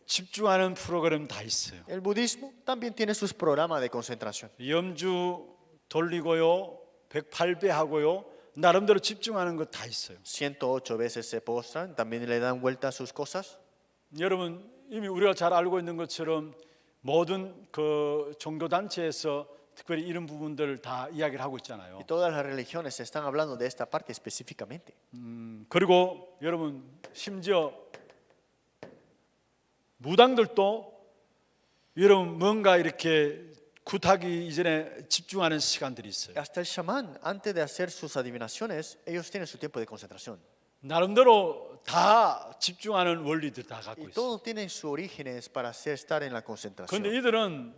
집중하는 프로그램 다 있어요. El budismo también tiene sus programas de concentración. 염주 돌리고요, 108배 하고요, 나름대로 집중하는 거 다 있어요. 108 veces se postran, también le dan vuelta a sus cosas. 여러분 이미 우리가 잘 알고 있는 것처럼 모든 그 종교 단체에서 특별히 이런 부분들 다 이야기를 하고 있잖아요. Y todas las religiones están hablando de esta parte específicamente. 그리고 여러분 심지어 무당들도 여러분 뭔가 이렇게 굿하기 이전에 집중하는 시간들이 있어요. Hasta el chamán, antes de hacer sus adivinaciones, ellos tienen su tiempo de concentración. 나름대로 다 집중하는 원리들 다 갖고 Y 있어요. todos tienen sus orígenes para estar en la concentración. 그런데 이들은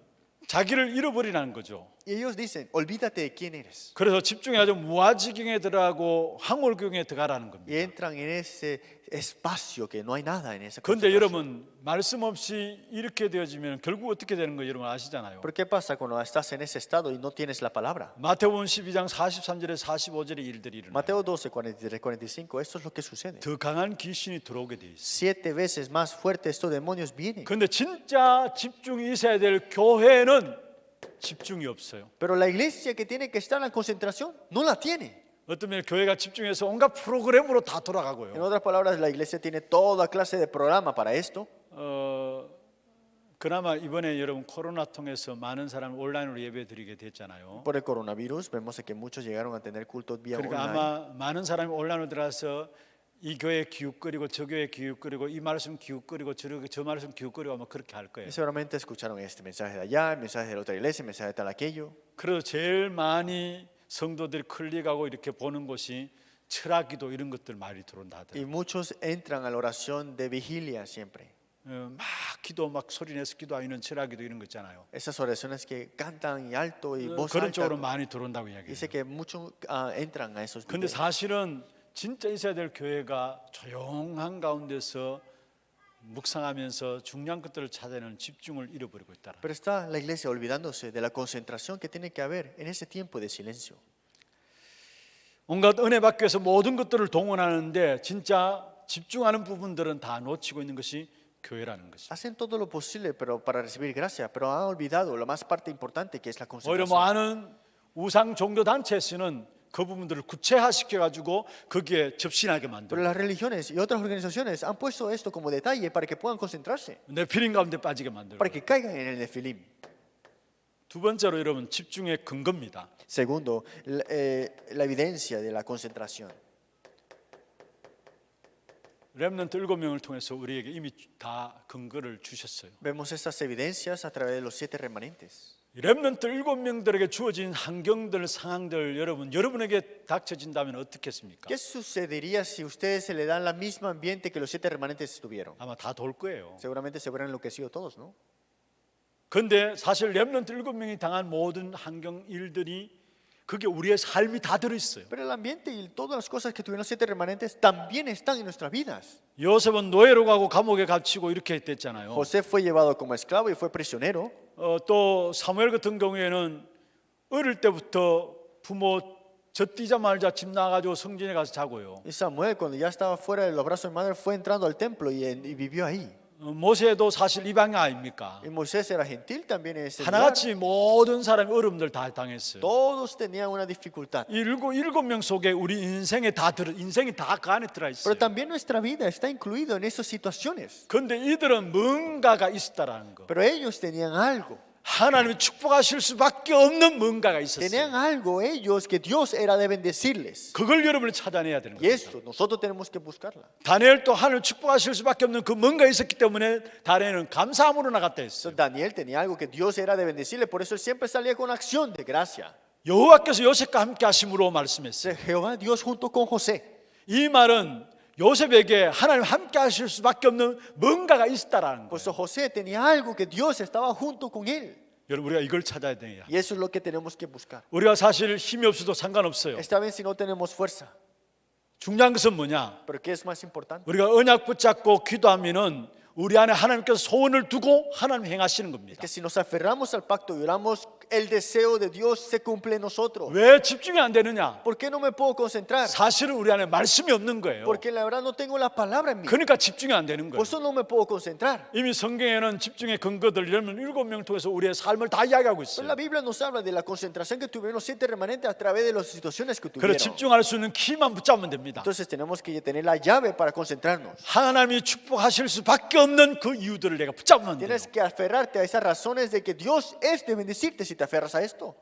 자기를 잃어버리라는 거죠. Y ellos dicen, olvídate de quién eres. 그래서 집중해가지고 무아지경에 들어가고 황홀경에 들어가라는 Y 겁니다. entran en ese espacio que no hay nada en esa 그런데 concentración. 여러분 말씀 없이 이렇게 되어지면 결국 어떻게 되는 거 여러분 아시잖아요. ¿Pero qué pasa cuando estás en ese estado y no tienes la palabra? 마태복음 12장 43절에 45절의 일들이 일어나요. Mateo 12, 43, 45, esto es lo que sucede. 더 강한 귀신이 들어오게 돼 있어요. 7 veces más fuerte estos demonios vienen. 그런데 진짜 집중이 있어야 될 교회는 집중이 없어요. Pero la iglesia que tiene que estar en la concentración no la tiene. 어떤 면에 교회가 집중해서 온갖 프로그램으로 다 En 돌아가고요. otras palabras, la iglesia tiene toda clase de programa para esto. 그나마 이번에 여러분 코로나 통해서 많은 사람 온라인으로 예배 드리게 됐잖아요. Por el coronavirus, vemos que muchos llegaron a tener cultos vía 그러니까 online. 아마 많은 사람이 온라인으로 들어가서 이 교회 기웃거리고 저 교회 기웃거리고 이 말씀 기웃거리고 저 말씀 기웃거리고 아마 그렇게 할 거예요. Y seguramente escucharon este mensaje de allá, el mensaje de la otra iglesia, el mensaje de tal aquello. 그래서 제일 많이 성도들이 클릭하고 이렇게 보는 곳이 철학기도 이런 것들 많이 들어온다 Y 하더라고요. muchos entran a la oración de vigilia siempre. 막 기도 막 소리 내서 기도하는 철학기도 이런 거 있잖아요. Esas oraciones que cantan y alto y voz 그런 alta. 쪽으로 많이 들어온다고 이야기해요. Dice que muchos entran a esos 근데 videos. 사실은 진짜 있어야 될 교회가 조용한 가운데서 묵상하면서 중요한 것들을 찾아내는 집중을 잃어버리고 있다. Pero está la iglesia olvidándose de la concentración que tiene que haber en ese tiempo de silencio. 온갖 은혜 받기 위해서 모든 것들을 동원하는데 진짜 집중하는 부분들은 다 놓치고 있는 것이 교회라는 것이. Hacen todo lo posible para recibir gracia, pero han olvidado la más parte importante que es la 오히려 concentración. 많은 우상 종교 단체에서는 그 부분들을 구체화시켜 가지고 거기에 접신하게 Pero 만들고 las religiones y otras organizaciones han puesto esto como detalle para que puedan concentrarse, 네피림 가운데 빠지게 만들고. para que caigan en el nefilim. 두 번째로 여러분 집중의 근거입니다. Segundo, la evidencia de la concentración. 렘넌트 7명을 통해서 우리에게 이미 다 근거를 주셨어요. Vemos estas evidencias a través de los 7 remanentes. 렘넌트 7명들에게 주어진 환경들, 상황들 여러분에게 닥쳐진다면 어떻겠습니까? ¿Qué sucedería si ustedes se le dan el mismo ambiente que los 7 remanentes tuvieron? 아마 다 돌 거예요. Seguramente se hubieran enloquecido todos, ¿no? 그런데 사실 렘넌트 7명이 당한 모든 환경 일들이 그게 우리의 삶이 다 들어있어요. Pero el ambiente y todas las cosas que tuvieron los 7 remanentes también están en nuestras vidas. 요셉은 노예로 가고 감옥에 갇히고 이렇게 됐잖아요. José fue llevado como esclavo y fue prisionero. 또 사무엘 같은 경우에는 어릴 때부터 부모 젖뛰자마자 집 나가지고 성전에 가서 자고요. Y Samuel, cuando ya estaba fuera de los brazos de madre, fue entrando al templo y vivió ahí. 모세도 사실 이방인 아닙니까? Y Moisés era gentil también en ese lugar. 하나같이 모든 사람이 어려움들 다 당했어요. Todos tenían una dificultad. 일곱 명 속에 우리 인생이 다 그 안에 들어 있어요. Pero también nuestra vida está incluido en esas situaciones. 그런데 이들은 뭔가가 있었다라는 거. Pero ellos tenían algo. 하나님이 축복하실 수밖에 없는 뭔가가 Tenían 있었어요. algo ellos que Dios era de bendecirles. 그걸 여러분이 찾아내야 되는 Y 거예요. esto nosotros tenemos que buscarla. 다니엘도 하나님 축복하실 수밖에 없는 그 뭔가 있었기 때문에 다니엘은 감사함으로 나갔다 했어요. Entonces, Daniel tenía algo que Dios era de bendecirle, por eso él siempre salía con acción de gracia. 여호와께서 요셉과 함께 하심으로 말씀했어요. Jehová Dios junto con José. 이 말은 요셉에게 하나님 함께 하실 수밖에 없는 뭔가가 있다라는 Pues 거예요. José tenía algo que Dios estaba junto con él. 여러분 우리가 이걸 찾아야 돼요. Y eso es lo que tenemos que buscar. 우리가 사실 힘이 없어도 상관없어요. Esta vez si no tenemos fuerza. 중요한 것은 뭐냐? Pero ¿qué es más importante? 우리가 언약 붙잡고 기도하면은 우리 안에 하나님께서 소원을 두고 하나님 행하시는 겁니다. Que si nos aferramos al pacto y oramos, el deseo de Dios se cumple en nosotros. 왜 집중이 안 되느냐? ¿Por qué no me puedo concentrar? 사실은 우리 안에 말씀이 없는 거예요. Porque la verdad no tengo la palabra en mí. 그러니까 집중이 안 되는 Por 거예요. eso no me puedo concentrar. 이미 성경에는 집중의 근거들 이러면 7명 통해서 우리의 삶을 다 이야기하고 Pero 있어요. la Biblia nos habla de la concentración que tuvieron los 7 remanentes a través de las situaciones que 그래서 tuvieron. 집중할 수 있는 키만 붙잡으면 됩니다. Entonces tenemos que tener la llave para concentrarnos. 하나님이 축복하실 수밖에 없는 그 이유들을 내가 붙잡으면 돼요. Tienes que aferrarte a esas razones de que Dios es de bendecirte si te aferras a esto.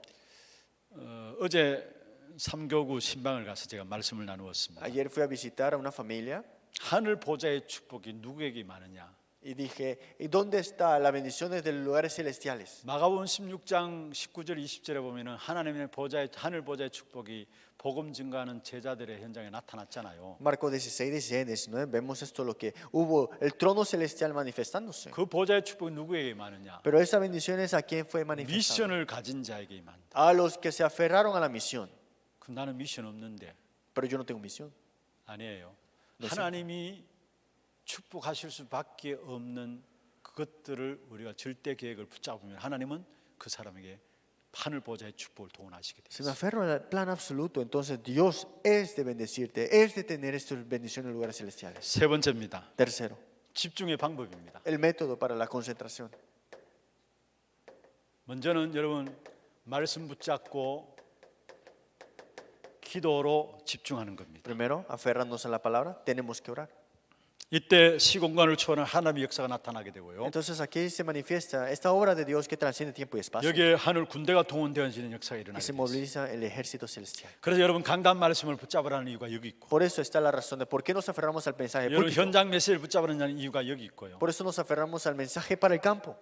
어제 삼교구 신방을 가서 제가 말씀을 나누었습니다. Ayer fui a visitar a una familia 하늘 보좌의 축복이 누구에게 많으냐? y dije, ¿y dónde está la bendición desde los lugares celestiales? 마가복음 16장 19절 20절에 보면은 하나님의 보좌의 하늘 보좌의 축복이 복음 증가하는 제자들의 현장에 나타났잖아요. Marcos 16, 16, 19, vemos esto lo que hubo el trono celestial manifestándose. 그 보좌의 축복이 누구에게 많으냐? Pero esa bendición es a quien fue manifestada. 미션을 가진 자에게 많다. A los que se aferraron a la misión. 그럼 나는 미션 없는데 Pero yo no tengo misión. 아니에요. 네, 하나님이 축복하실 수밖에 없는 그것들을 우리가 절대 계획을 붙잡으면 하나님은 그 사람에게 하늘 보좌의 축복을 동원하시게 Si 돼요. me aferro al plan absoluto, entonces Dios es de bendecirte, es de tener estas bendiciones en lugares celestiales. 세 번째입니다. Tercero, 집중의 방법입니다. el método para la concentración. 먼저는 여러분 말씀 붙잡고 기도로 집중하는 겁니다. Primero, aferrarnos a la palabra, tenemos que orar. 이때 시공간을 초월한 하나님의 역사가 나타나게 되고요. Entonces aquí se manifiesta esta obra de Dios que trasciende tiempo y espacio. 여기에 하늘 군대가 동원되어지는 역사가 Y 일어나게 se 됩니다. moviliza el ejército celestial. 그래서 여러분 강단 말씀을 붙잡으라는 이유가 여기 있고 Por eso está la razón de por qué nos aferramos al mensaje 여러분 púlpito. 현장 메시지를 붙잡으라는 이유가 여기 있고요. Por eso nos aferramos al mensaje para el campo.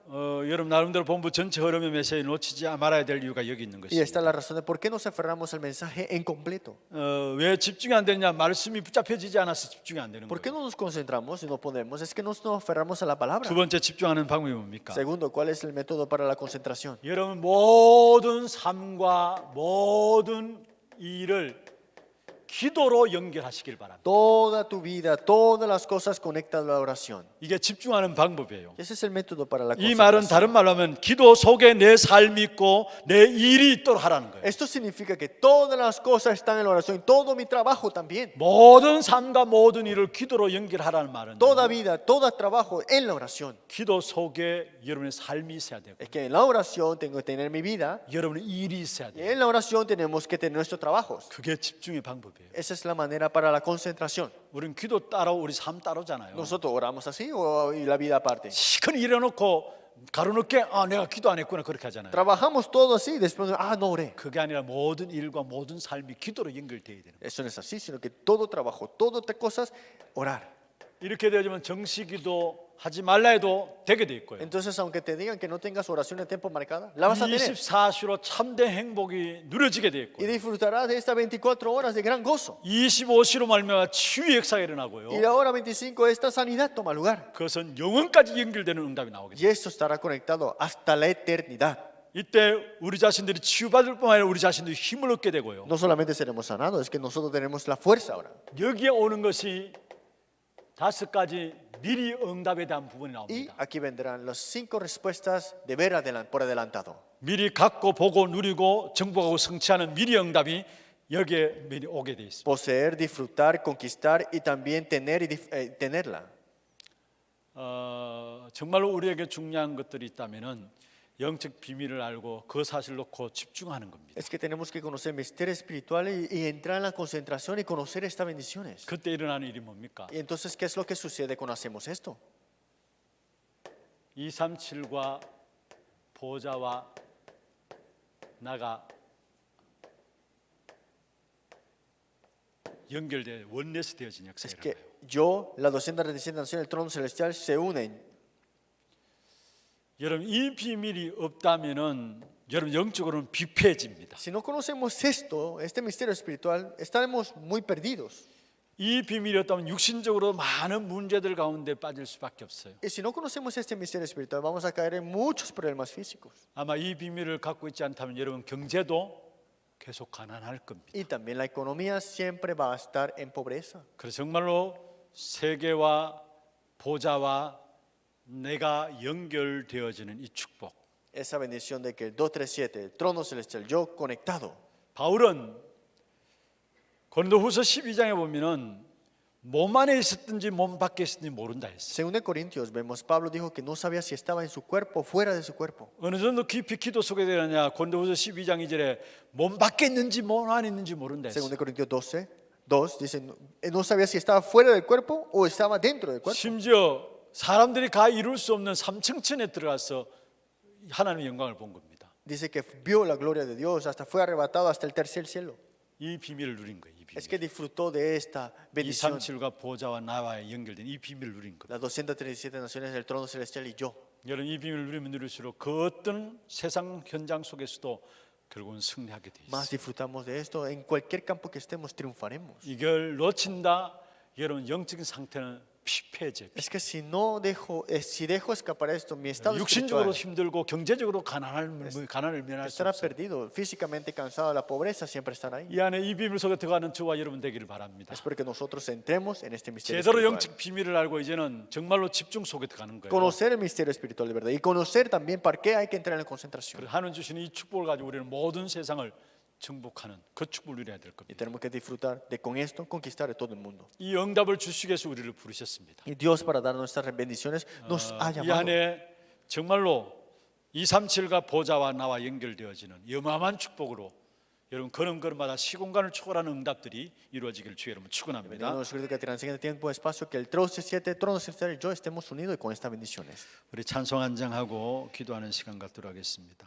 여러분 나름대로 본부 전체 흐름의 메시지를 놓치지 말아야 될 이유가 여기 있는 Y está 것입니다. la razón de por qué nos aferramos al mensaje en completo. 왜 집중이 안 되냐? 말씀이 붙잡혀지지 않아서 집중이 안 되는 ¿Por qué 거예요. no nos concentramos? disfrutamos y no podemos es que nos aferramos a la palabra. 두 번째 집중하는 방법이 뭡니까? Segundo, ¿cuál es el método para la concentración? 여러분 모든 삶과 모든 일을 기도로 연결하시길 바랍니다. Toda tu vida, todas las cosas conectadas a la oración. 이게 집중하는 방법이에요. Ese es el método para la 이 말은 concentración. 다른 말로 하면 기도 속에 내 삶이 있고 내 일이 있도록 하라는 거예요. Esto significa que todas las cosas están en la oración y todo mi trabajo también. 모든 삶과 모든 일을 기도로 연결하라는 말은 Toda vida, todo trabajo en la oración. 기도 속에 여러분의 삶이 있어야 되고 Es que en la oración tengo que tener mi vida 여러분의 일이 있어야 y 돼요. en la oración tenemos que tener nuestros trabajos. 그게 집중의 방법이에요. Esa es la manera para la concentración. 우리는 기도 따로 우리 삶 따로잖아요. Nosotros oramos así y la vida aparte. 시큰 일해놓고 가로늦게 내가 기도 안 했구나 그렇게 하잖아요. Trabajamos todo así y después, no oré. 그게 아니라 모든 일과 모든 삶이 기도로 연결되어야 되는 거예요. Eso no es así, sino que todo trabajo, todas estas cosas, orar. 이렇게 되어지면 정시기도 하지 말라 해도 되게 돼 있고요. Entonces, aunque te digan que no tengas oración en tiempo marcada, la vas a tener. 24시로 참된 행복이 누려지게 돼 Y 있고요. disfrutarás de estas 24 horas de gran gozo. 25시로 말미암아 치유 역사가 Y 일어나고요. la hora 25, esta sanidad toma lugar. 그것은 영원까지 연결되는 응답이 나오게 Y 돼요. esto estará conectado hasta la eternidad. 이때 우리 자신들이 치유받을 뿐만 아니라 우리 자신도 힘을 얻게 되고요. No solamente seremos sanados, es que nosotros tenemos la fuerza ahora. 여기에 오는 것이 5가지 미리 응답에 대한 부분이 Y 나옵니다. aquí vendrán las 5 respuestas de ver por adelantado. 미리 갖고 보고 누리고 정복하고 성취하는 미리 응답이 여기에 미리 오게 돼 있습니다. Poseer, disfrutar, conquistar y también tener y tenerla. 정말로 우리에게 중요한 것들이 있다면은 영적 비밀을 알고 그 사실 놓고 집중하는 겁니다. Es que tenemos que conocer misterio espiritual y entrar en la concentración y conocer estas bendiciones. 그때 일어나는 일이 뭡니까? Y entonces, ¿qué es lo que sucede cuando hacemos esto? 237과 보좌와 나가 연결돼 원내스 되어진 역사가 Es que 일어나요. yo, las 237 naciones del trono celestial se unen. 여러분 이 비밀이 없다면은 여러분 영적으로는 비폐해집니다. Si no conocemos esto, este misterio espiritual, estaremos muy perdidos. 이 비밀이 없다면 육신적으로 많은 문제들 가운데 빠질 수밖에 없어요. Y si no conocemos este misterio espiritual, vamos a caer en muchos problemas físicos. 아마 이 비밀을 갖고 있지 않다면 여러분 경제도 계속 가난할 겁니다. Y también la economía siempre va a estar en pobreza. 그래서 정말로 세계와 보좌와 내가 연결되어지는 이 축복. Esa bendición de que el 237, el trono celestial, yo conectado. 바울은 고린도후서 12장에 보면은 몸 안에 있었든지 몸 밖에 있었든지 모른다 했어요. Según de Corintios vemos, Pablo dijo que no sabía si estaba en su cuerpo o fuera de su cuerpo. 어느 정도 깊이 기도 속에 되느냐 고린도후서 12장 2절에 몸 밖에 있는지 몸 안에 있는지 모른다 Según 했어요. de Corintios 2 dice, no sabía si estaba fuera del cuerpo o estaba dentro del cuerpo. 심지어 사람들이 가 이룰 수 없는 삼층천에 들어가서 하나님의 영광을 본 겁니다. Dice que vio la gloria de Dios, hasta fue arrebatado hasta el tercer cielo. 이 비밀을 누린 거예요. 이 Es 비밀. que disfrutó de esta bendición. 237과 보좌와 나와 연결된 이 비밀을 누린 겁니다. Las 237 naciones del trono celestial y yo. 여러분 이 비밀을 누리면 누릴수록 그 어떤 세상 현장 속에서도 결국은 승리하게 돼 Más 있어요. disfrutamos de esto. En cualquier campo que estemos, triunfaremos. 이걸 놓친다. 여러분 영적인 상태는 피폐해져. Es que si dejo escapar esto, mi estado 육신적으로 espiritual 힘들고 경제적으로 가난을 면할 수 estará 없어요. perdido. Físicamente cansado, la pobreza siempre estará ahí. 이 안에 이 비밀 속에 들어가는 저와 여러분 되기를 바랍니다. Es porque nosotros entremos en este misterio 제대로 espiritual. 영적 비밀을 알고 이제는 정말로 집중 속에 들어가는 거예요. Conocer el misterio espiritual de verdad y conocer también para qué hay que entrar en la concentración. 그래서 하나님 주시는 이 축복을 가지고 우리는 모든 세상을 정복하는 그 축복을 누려야 될 Y 겁니다. tenemos que disfrutar de con esto conquistar de todo el mundo. 이 응답을 주시기 위해서 우리를 부르셨습니다. Y Dios para dar nuestras bendiciones nos ha 이 llamado. 안에 정말로 237과 보좌와 나와 연결되어지는 어마어마한 축복으로 여러분 걸음걸음마다 시공간을 초월하는 응답들이 이루어지기를 주의 이름으로 축원합니다. Bendigo los Espíritus que transcienden tiempo y espacio, que el trono celestial, trono celestial y yo estemos unidos con estas bendiciones. 우리 찬송 한장하고 기도하는 시간 갖도록 하겠습니다.